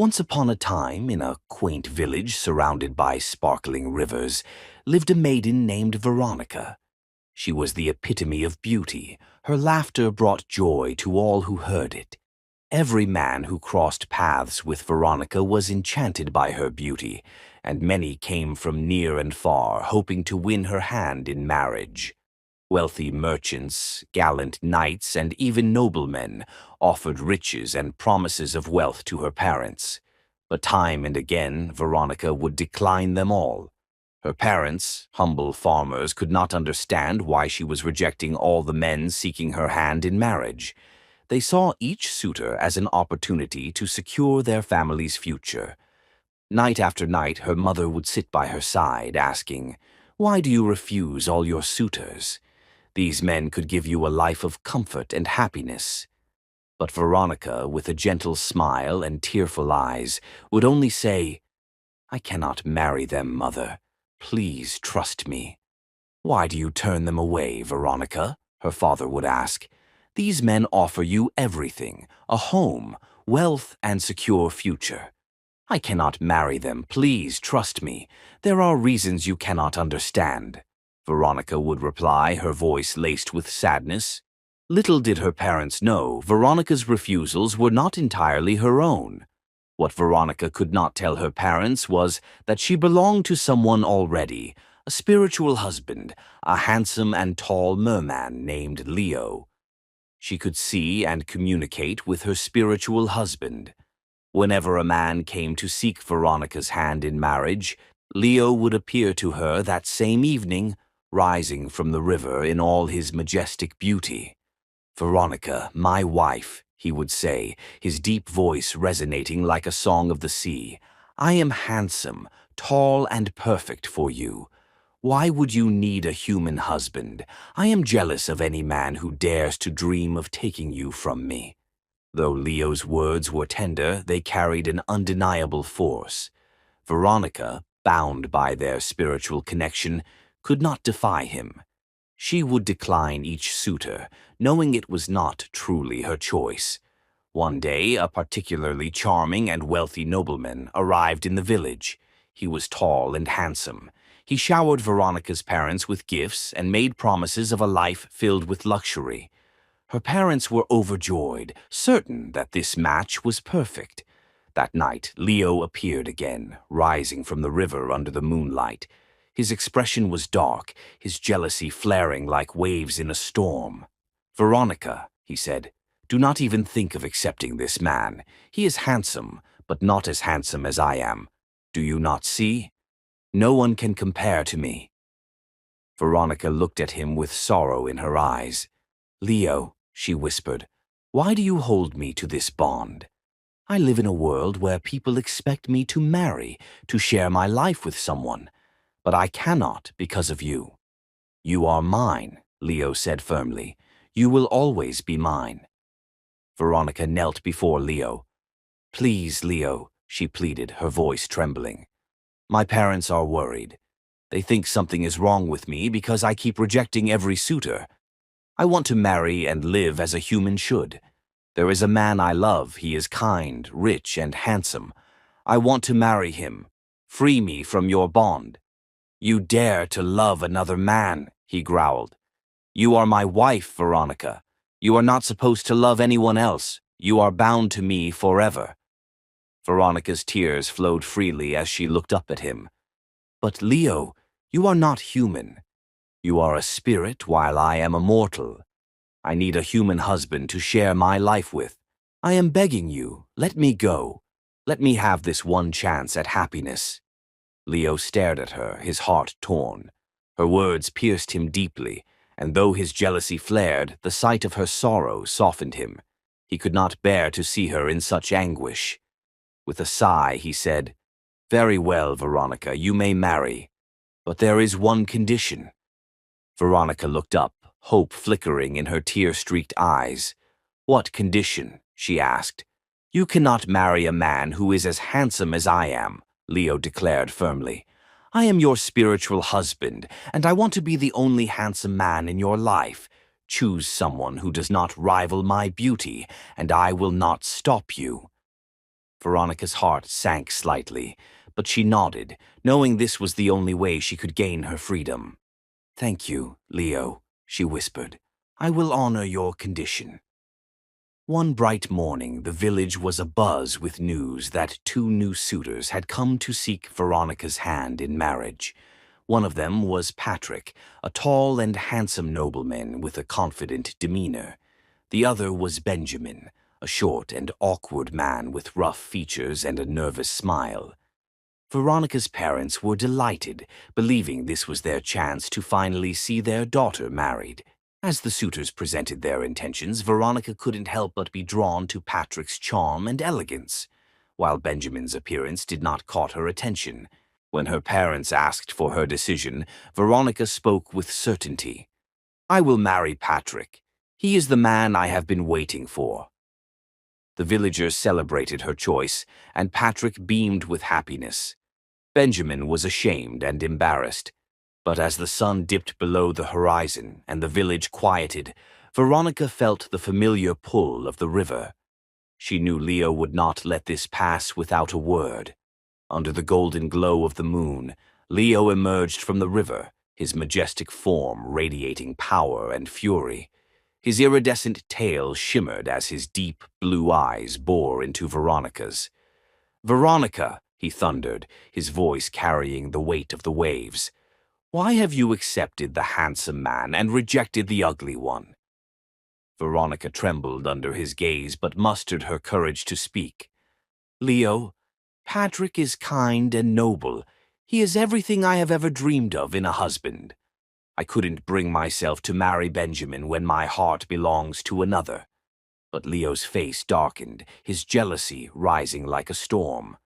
Once upon a time, in a quaint village surrounded by sparkling rivers, lived a maiden named Veronica. She was the epitome of beauty. Her laughter brought joy to all who heard it. Every man who crossed paths with Veronica was enchanted by her beauty, and many came from near and far, hoping to win her hand in marriage. Wealthy merchants, gallant knights, and even noblemen offered riches and promises of wealth to her parents. But time and again, Veronica would decline them all. Her parents, humble farmers, could not understand why she was rejecting all the men seeking her hand in marriage. They saw each suitor as an opportunity to secure their family's future. Night after night, her mother would sit by her side, asking, "Why do you refuse all your suitors? These men could give you a life of comfort and happiness." But Veronica, with a gentle smile and tearful eyes, would only say, "I cannot marry them, mother. Please trust me." "Why do you turn them away, Veronica?" her father would ask. "These men offer you everything, a home, wealth, and secure future." "I cannot marry them. Please trust me. There are reasons you cannot understand," Veronica would reply, her voice laced with sadness. Little did her parents know, Veronica's refusals were not entirely her own. What Veronica could not tell her parents was that she belonged to someone already, a spiritual husband, a handsome and tall merman named Leo. She could see and communicate with her spiritual husband. Whenever a man came to seek Veronica's hand in marriage, Leo would appear to her that same evening, rising from the river in all his majestic beauty. "Veronica, my wife," he would say, his deep voice resonating like a song of the sea, "I am handsome, tall, and perfect for you. Why would you need a human husband? I am jealous of any man who dares to dream of taking you from me." Though Leo's words were tender, they carried an undeniable force. Veronica, bound by their spiritual connection, could not defy him. She would decline each suitor, knowing it was not truly her choice. One day, a particularly charming and wealthy nobleman arrived in the village. He was tall and handsome. He showered Veronica's parents with gifts and made promises of a life filled with luxury. Her parents were overjoyed, certain that this match was perfect. That night, Leo appeared again, rising from the river under the moonlight. His expression was dark, his jealousy flaring like waves in a storm. "Veronica," he said, "do not even think of accepting this man. He is handsome, but not as handsome as I am. Do you not see? No one can compare to me." Veronica looked at him with sorrow in her eyes. "Leo," she whispered, "why do you hold me to this bond? I live in a world where people expect me to marry, to share my life with someone, but I cannot because of you." "You are mine," Leo said firmly. "You will always be mine." Veronica knelt before Leo. "Please, Leo," she pleaded, her voice trembling. "My parents are worried. They think something is wrong with me because I keep rejecting every suitor. I want to marry and live as a human should. There is a man I love. He is kind, rich, and handsome. I want to marry him. Free me from your bond." "You dare to love another man," he growled. "You are my wife, Veronica. You are not supposed to love anyone else. You are bound to me forever." Veronica's tears flowed freely as she looked up at him. "But Leo, you are not human. You are a spirit while I am a mortal. I need a human husband to share my life with. I am begging you, let me go. Let me have this one chance at happiness." Leo stared at her, his heart torn. Her words pierced him deeply, and though his jealousy flared, the sight of her sorrow softened him. He could not bear to see her in such anguish. With a sigh, he said, "Very well, Veronica, you may marry. But there is one condition." Veronica looked up, hope flickering in her tear-streaked eyes. "What condition?" she asked. "You cannot marry a man who is as handsome as I am," Leo declared firmly. "I am your spiritual husband, and I want to be the only handsome man in your life. Choose someone who does not rival my beauty, and I will not stop you." Veronica's heart sank slightly, but she nodded, knowing this was the only way she could gain her freedom. "Thank you, Leo," she whispered. "I will honor your condition." One bright morning, the village was abuzz with news that two new suitors had come to seek Veronica's hand in marriage. One of them was Patrick, a tall and handsome nobleman with a confident demeanor. The other was Benjamin, a short and awkward man with rough features and a nervous smile. Veronica's parents were delighted, believing this was their chance to finally see their daughter married. As the suitors presented their intentions, Veronica couldn't help but be drawn to Patrick's charm and elegance, while Benjamin's appearance did not caught her attention. When her parents asked for her decision, Veronica spoke with certainty. "I will marry Patrick. He is the man I have been waiting for." The villagers celebrated her choice, and Patrick beamed with happiness. Benjamin was ashamed and embarrassed. But as the sun dipped below the horizon and the village quieted, Veronica felt the familiar pull of the river. She knew Leo would not let this pass without a word. Under the golden glow of the moon, Leo emerged from the river, his majestic form radiating power and fury. His iridescent tail shimmered as his deep blue eyes bore into Veronica's. "Veronica," he thundered, his voice carrying the weight of the waves, "why have you accepted the handsome man and rejected the ugly one?" Veronica trembled under his gaze but mustered her courage to speak. "Leo, Patrick is kind and noble. He is everything I have ever dreamed of in a husband. I couldn't bring myself to marry Benjamin when my heart belongs to another." But Leo's face darkened, his jealousy rising like a storm.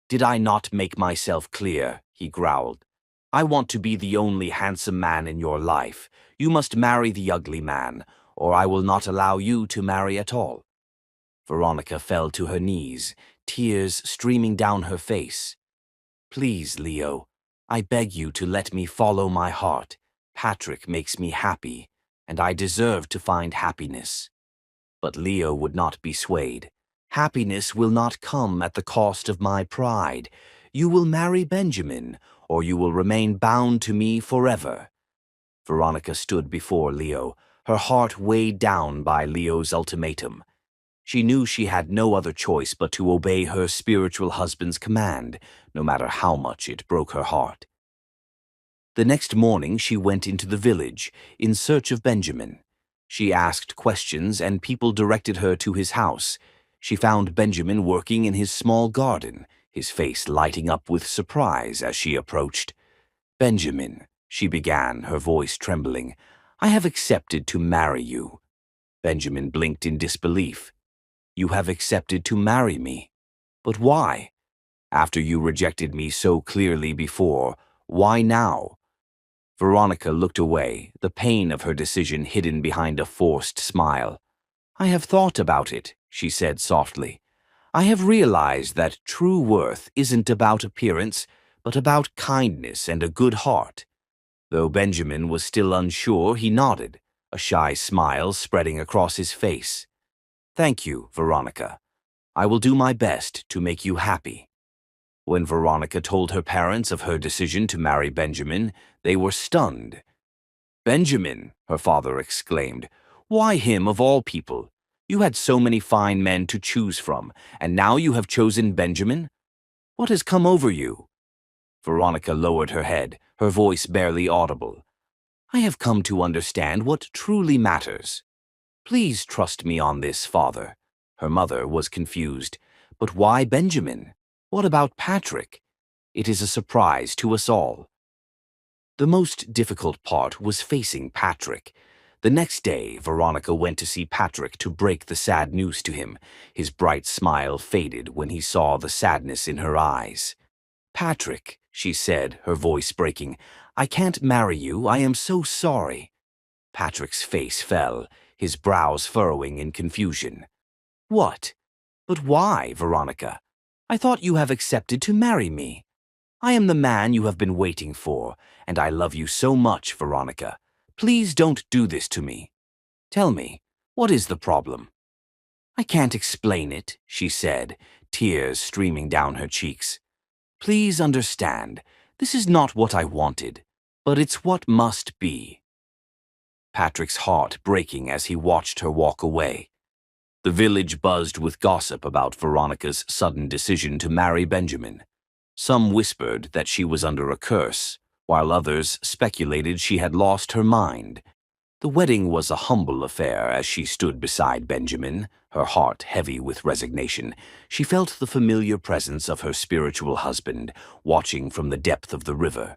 "Did I not make myself clear?" he growled. "I want to be the only handsome man in your life. You must marry the ugly man, or I will not allow you to marry at all." Veronica fell to her knees, tears streaming down her face. "Please, Leo, I beg you to let me follow my heart. Patrick makes me happy, and I deserve to find happiness." But Leo would not be swayed. "Happiness will not come at the cost of my pride. You will marry Benjamin, or you will remain bound to me forever." Veronica stood before Leo, her heart weighed down by Leo's ultimatum. She knew she had no other choice but to obey her spiritual husband's command, no matter how much it broke her heart. The next morning she went into the village, in search of Benjamin. She asked questions and people directed her to his house. She found Benjamin working in his small garden, his face lighting up with surprise as she approached. "Benjamin," she began, her voice trembling, "I have accepted to marry you." Benjamin blinked in disbelief. "You have accepted to marry me? But why? After you rejected me so clearly before, why now?" Veronica looked away, the pain of her decision hidden behind a forced smile. "I have thought about it," she said softly. "I have realized that true worth isn't about appearance, but about kindness and a good heart." Though Benjamin was still unsure, he nodded, a shy smile spreading across his face. "Thank you, Veronica. I will do my best to make you happy." When Veronica told her parents of her decision to marry Benjamin, they were stunned. "Benjamin," her father exclaimed, "why him of all people? You had so many fine men to choose from, and now you have chosen Benjamin? What has come over you?" Veronica lowered her head, her voice barely audible. "I have come to understand what truly matters. Please trust me on this, father." Her mother was confused. "But why Benjamin? What about Patrick? It is a surprise to us all." The most difficult part was facing Patrick. The next day, Veronica went to see Patrick to break the sad news to him. His bright smile faded when he saw the sadness in her eyes. "Patrick," she said, her voice breaking, "I can't marry you. I am so sorry." Patrick's face fell, his brows furrowing in confusion. "What? But why, Veronica? I thought you have accepted to marry me. I am the man you have been waiting for, and I love you so much, Veronica. Please don't do this to me. Tell me, what is the problem?" "I can't explain it," she said, tears streaming down her cheeks. "Please understand, this is not what I wanted, but it's what must be." Patrick's heart breaking as he watched her walk away. The village buzzed with gossip about Veronica's sudden decision to marry Benjamin. Some whispered that she was under a curse, while others speculated she had lost her mind. The wedding was a humble affair as she stood beside Benjamin, her heart heavy with resignation. She felt the familiar presence of her spiritual husband, watching from the depth of the river.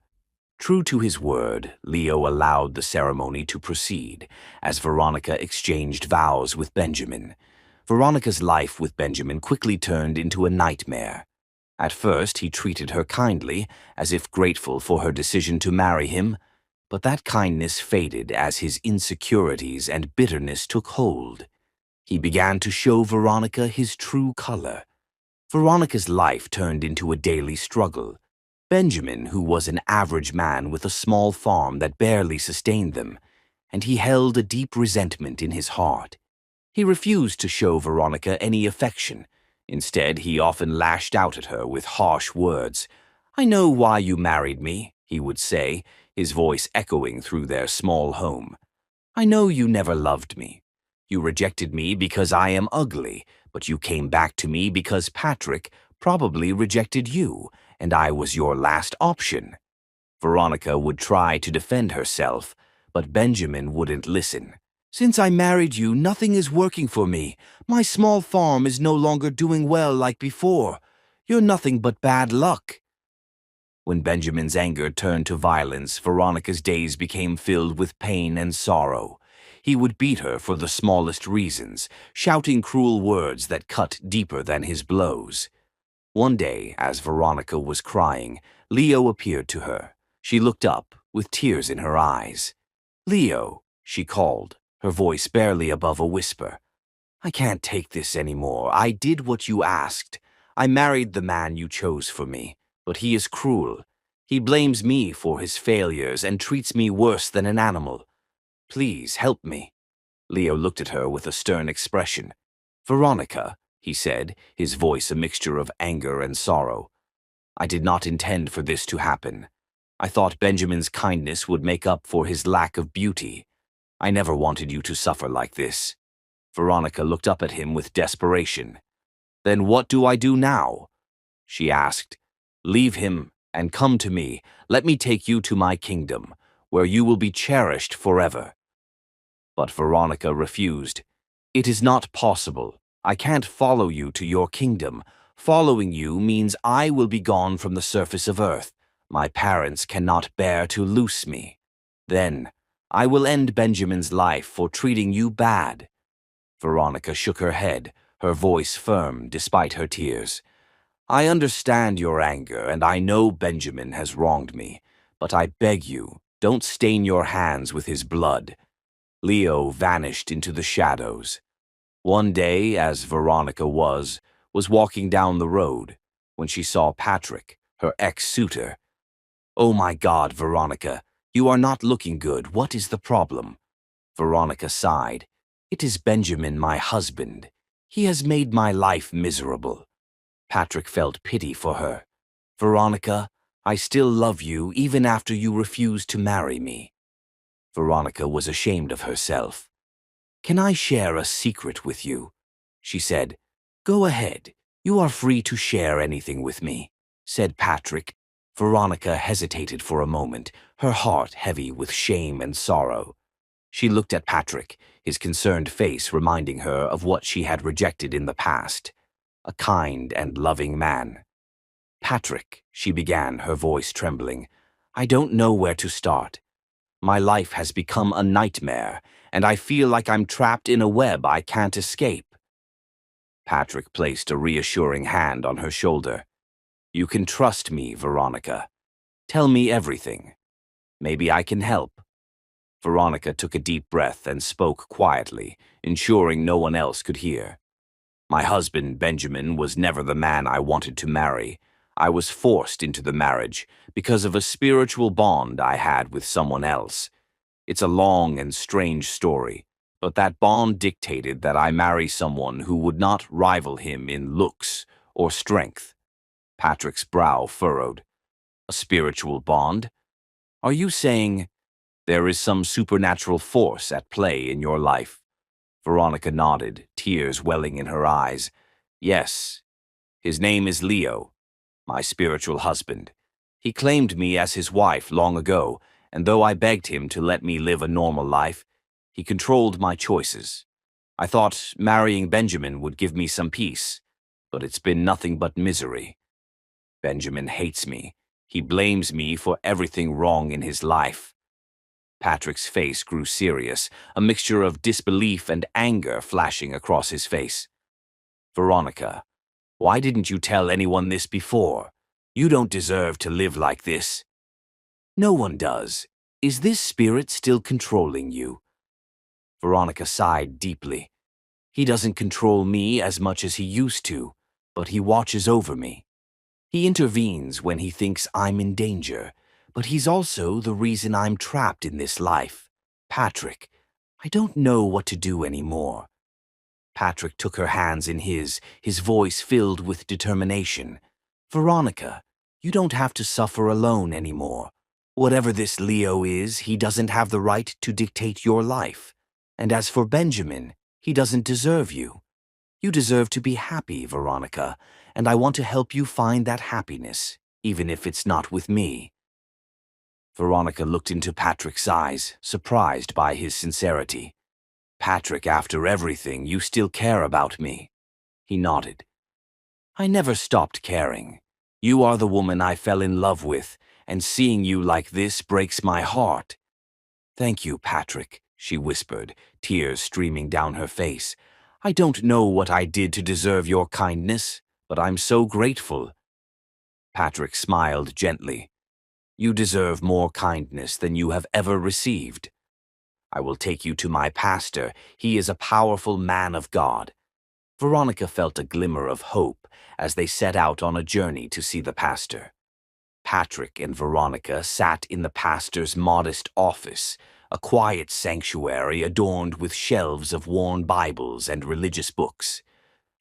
True to his word, Leo allowed the ceremony to proceed, as Veronica exchanged vows with Benjamin. Veronica's life with Benjamin quickly turned into a nightmare. At first, he treated her kindly, as if grateful for her decision to marry him, but that kindness faded as his insecurities and bitterness took hold. He began to show Veronica his true color. Veronica's life turned into a daily struggle. Benjamin, who was an average man with a small farm that barely sustained them, and he held a deep resentment in his heart. He refused to show Veronica any affection. Instead, he often lashed out at her with harsh words. "I know why you married me," he would say, his voice echoing through their small home. "I know you never loved me. You rejected me because I am ugly, but you came back to me because Patrick probably rejected you, and I was your last option." Veronica would try to defend herself, but Benjamin wouldn't listen. "Since I married you, nothing is working for me. My small farm is no longer doing well like before. You're nothing but bad luck." When Benjamin's anger turned to violence, Veronica's days became filled with pain and sorrow. He would beat her for the smallest reasons, shouting cruel words that cut deeper than his blows. One day, as Veronica was crying, Leo appeared to her. She looked up, with tears in her eyes. "Leo," she called, her voice barely above a whisper. "I can't take this anymore. I did what you asked. I married the man you chose for me, but he is cruel. He blames me for his failures and treats me worse than an animal. Please help me." Leo looked at her with a stern expression. "Veronica," he said, his voice a mixture of anger and sorrow, "I did not intend for this to happen. I thought Benjamin's kindness would make up for his lack of beauty. I never wanted you to suffer like this." Veronica looked up at him with desperation. "Then what do I do now?" she asked. "Leave him and come to me. Let me take you to my kingdom, where you will be cherished forever." But Veronica refused. "It is not possible. I can't follow you to your kingdom. Following you means I will be gone from the surface of earth. My parents cannot bear to loose me. Then I will end Benjamin's life for treating you bad." Veronica shook her head, her voice firm despite her tears. "I understand your anger, and I know Benjamin has wronged me, but I beg you, don't stain your hands with his blood." Leo vanished into the shadows. One day, as Veronica was walking down the road, when she saw Patrick, her ex-suitor. "Oh my God, Veronica, you are not looking good. What is the problem?" Veronica sighed. "It is Benjamin, my husband. He has made my life miserable." Patrick felt pity for her. "Veronica, I still love you even after you refuse to marry me." Veronica was ashamed of herself. "Can I share a secret with you?" she said. "Go ahead. You are free to share anything with me," said Patrick. Veronica hesitated for a moment, her heart heavy with shame and sorrow. She looked at Patrick, his concerned face reminding her of what she had rejected in the past. A kind and loving man. "Patrick," she began, her voice trembling, "I don't know where to start. My life has become a nightmare, and I feel like I'm trapped in a web I can't escape." Patrick placed a reassuring hand on her shoulder. "You can trust me, Veronica. Tell me everything. Maybe I can help." Veronica took a deep breath and spoke quietly, ensuring no one else could hear. "My husband, Benjamin, was never the man I wanted to marry. I was forced into the marriage because of a spiritual bond I had with someone else. It's a long and strange story, But that bond dictated that I marry someone who would not rival him in looks or strength. Patrick's brow furrowed. A spiritual bond? Are you saying there is some supernatural force at play in your life? Veronica nodded, tears welling in her eyes. Yes. His name is Leo, my spiritual husband. He claimed me as his wife long ago, and though I begged him to let me live a normal life, he controlled my choices. I thought marrying Benjamin would give me some peace, but it's been nothing but misery. Benjamin hates me. He blames me for everything wrong in his life. Patrick's face grew serious, a mixture of disbelief and anger flashing across his face. Veronica, why didn't you tell anyone this before? You don't deserve to live like this. No one does. Is this spirit still controlling you? Veronica sighed deeply. He doesn't control me as much as he used to, but he watches over me. He intervenes when he thinks I'm in danger, but he's also the reason I'm trapped in this life. Patrick, I don't know what to do anymore. Patrick took her hands in his voice filled with determination. Veronica, you don't have to suffer alone anymore. Whatever this Leo is, he doesn't have the right to dictate your life. And as for Benjamin, he doesn't deserve you. You deserve to be happy, Veronica, and I want to help you find that happiness, even if it's not with me. Veronica looked into Patrick's eyes, surprised by his sincerity. Patrick, after everything, you still care about me. He nodded. I never stopped caring. You are the woman I fell in love with, and seeing you like this breaks my heart. Thank you, Patrick, she whispered, tears streaming down her face. I don't know what I did to deserve your kindness, but I'm so grateful. Patrick smiled gently. You deserve more kindness than you have ever received. I will take you to my pastor. He is a powerful man of God. Veronica felt a glimmer of hope as they set out on a journey to see the pastor. Patrick and Veronica sat in the pastor's modest office, a quiet sanctuary adorned with shelves of worn Bibles and religious books.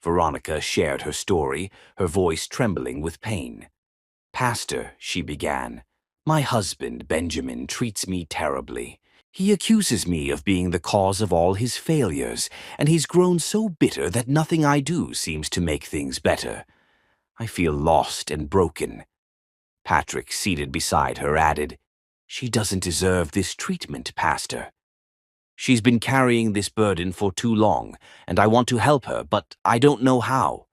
Veronica shared her story, her voice trembling with pain. Pastor, she began, my husband, Benjamin, treats me terribly. He accuses me of being the cause of all his failures, and he's grown so bitter that nothing I do seems to make things better. I feel lost and broken. Patrick, seated beside her, added, She doesn't deserve this treatment, Pastor. She's been carrying this burden for too long, and I want to help her, but I don't know how.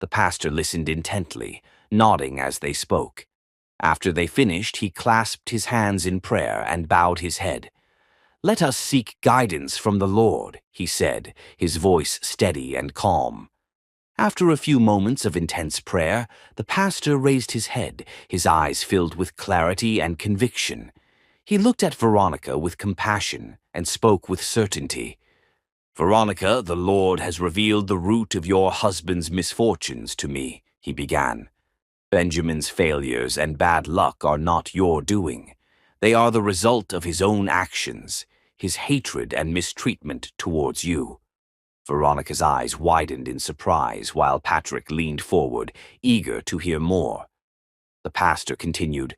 The pastor listened intently, nodding as they spoke. After they finished, he clasped his hands in prayer and bowed his head. Let us seek guidance from the Lord, he said, his voice steady and calm. After a few moments of intense prayer, the pastor raised his head, his eyes filled with clarity and conviction. He looked at Veronica with compassion and spoke with certainty. Veronica, the Lord has revealed the root of your husband's misfortunes to me, he began. Benjamin's failures and bad luck are not your doing. They are the result of his own actions, his hatred and mistreatment towards you. Veronica's eyes widened in surprise while Patrick leaned forward, eager to hear more. The pastor continued,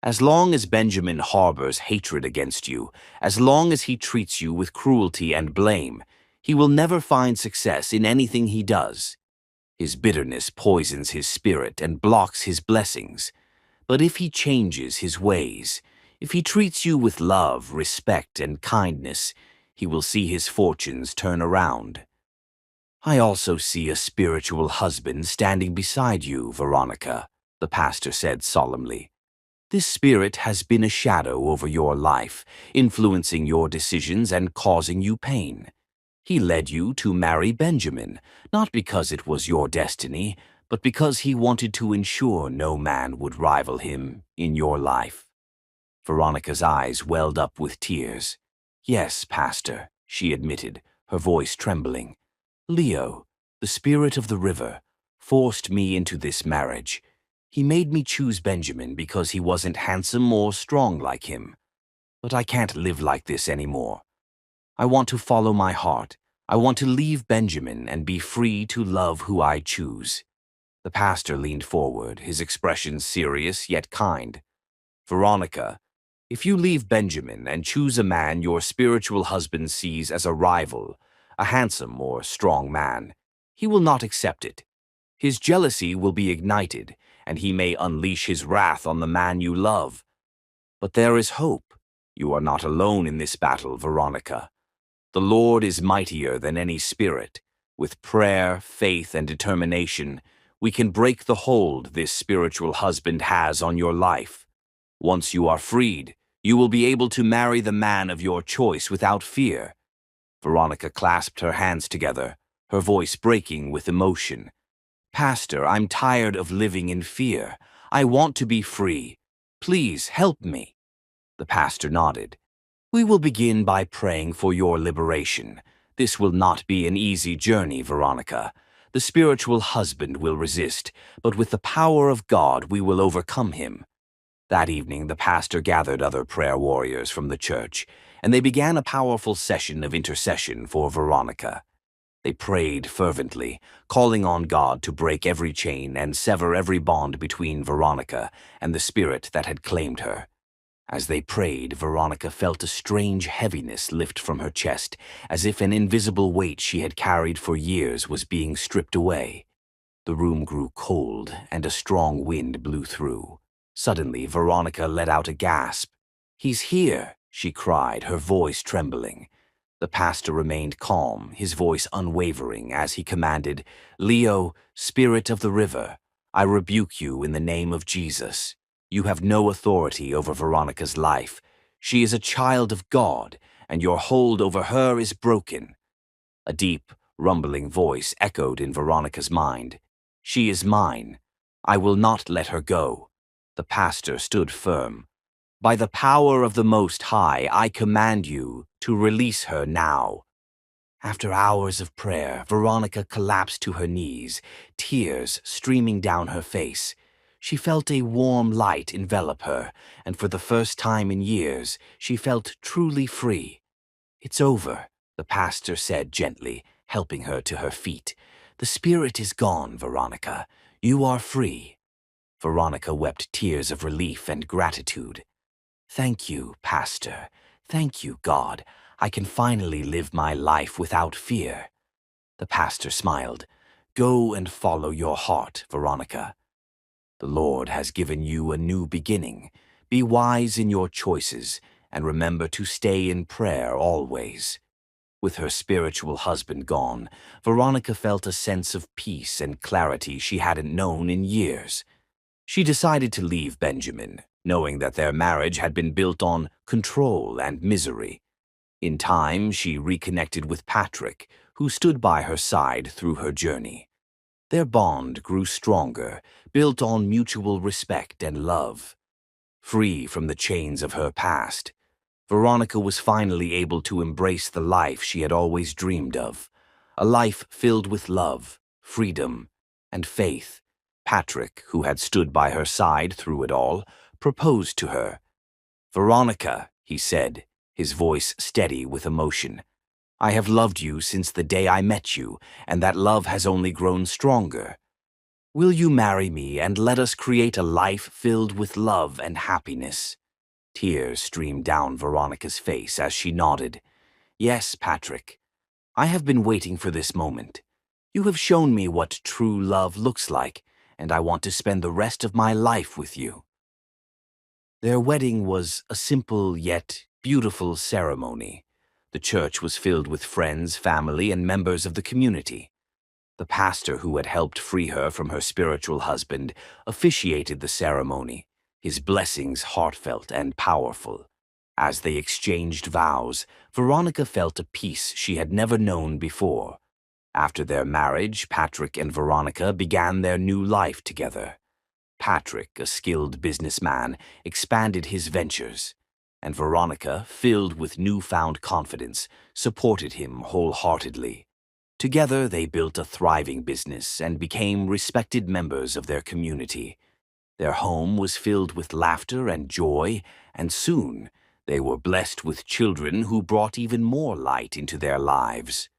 As long as Benjamin harbors hatred against you, as long as he treats you with cruelty and blame, he will never find success in anything he does. His bitterness poisons his spirit and blocks his blessings. But if he changes his ways, if he treats you with love, respect, and kindness, he will see his fortunes turn around. I also see a spiritual husband standing beside you, Veronica, the pastor said solemnly. This spirit has been a shadow over your life, influencing your decisions and causing you pain. He led you to marry Benjamin, not because it was your destiny, but because he wanted to ensure no man would rival him in your life. Veronica's eyes welled up with tears. Yes, Pastor, she admitted, her voice trembling. Leo, the spirit of the river, forced me into this marriage. He made me choose Benjamin because he wasn't handsome or strong like him. But I can't live like this anymore. I want to follow my heart. I want to leave Benjamin and be free to love who I choose." The pastor leaned forward, his expression serious yet kind. "Veronica, if you leave Benjamin and choose a man your spiritual husband sees as a rival, a handsome or strong man, he will not accept it. His jealousy will be ignited, and he may unleash his wrath on the man you love. But there is hope. You are not alone in this battle, Veronica. The Lord is mightier than any spirit. With prayer, faith, and determination, we can break the hold this spiritual husband has on your life. Once you are freed, you will be able to marry the man of your choice without fear." Veronica clasped her hands together, her voice breaking with emotion. "Pastor, I'm tired of living in fear. I want to be free. Please help me." The pastor nodded. "We will begin by praying for your liberation. This will not be an easy journey, Veronica. The spiritual husband will resist, but with the power of God we will overcome him." That evening the pastor gathered other prayer warriors from the church, and they began a powerful session of intercession for Veronica. They prayed fervently, calling on God to break every chain and sever every bond between Veronica and the spirit that had claimed her. As they prayed, Veronica felt a strange heaviness lift from her chest, as if an invisible weight she had carried for years was being stripped away. The room grew cold, and a strong wind blew through. Suddenly, Veronica let out a gasp. "He's here," she cried, her voice trembling. The pastor remained calm, his voice unwavering, as he commanded, "Leo, spirit of the river, I rebuke you in the name of Jesus. You have no authority over Veronica's life. She is a child of God, and your hold over her is broken." A deep, rumbling voice echoed in Veronica's mind. "She is mine. I will not let her go." The pastor stood firm. "By the power of the Most High, I command you to release her now." After hours of prayer, Veronica collapsed to her knees, tears streaming down her face. She felt a warm light envelop her, and for the first time in years, she felt truly free. "It's over," the pastor said gently, helping her to her feet. "The spirit is gone, Veronica. You are free." Veronica wept tears of relief and gratitude. "Thank you, Pastor. Thank you, God. I can finally live my life without fear." The pastor smiled. "Go and follow your heart, Veronica. The Lord has given you a new beginning. Be wise in your choices, and remember to stay in prayer always." With her spiritual husband gone, Veronica felt a sense of peace and clarity she hadn't known in years. She decided to leave Benjamin, knowing that their marriage had been built on control and misery. In time, she reconnected with Patrick, who stood by her side through her journey. Their bond grew stronger, built on mutual respect and love. Free from the chains of her past, Veronica was finally able to embrace the life she had always dreamed of, a life filled with love, freedom, and faith. Patrick, who had stood by her side through it all, proposed to her. "Veronica," he said, his voice steady with emotion, "I have loved you since the day I met you, and that love has only grown stronger. Will you marry me and let us create a life filled with love and happiness?" Tears streamed down Veronica's face as she nodded. "Yes, Patrick. I have been waiting for this moment. You have shown me what true love looks like, and I want to spend the rest of my life with you." Their wedding was a simple yet beautiful ceremony. The church was filled with friends, family, and members of the community. The pastor who had helped free her from her spiritual husband officiated the ceremony, his blessings heartfelt and powerful. As they exchanged vows, Veronica felt a peace she had never known before. After their marriage, Patrick and Veronica began their new life together. Patrick, a skilled businessman, expanded his ventures, and Veronica, filled with newfound confidence, supported him wholeheartedly. Together, they built a thriving business and became respected members of their community. Their home was filled with laughter and joy, and soon They were blessed with children who brought even more light into their lives.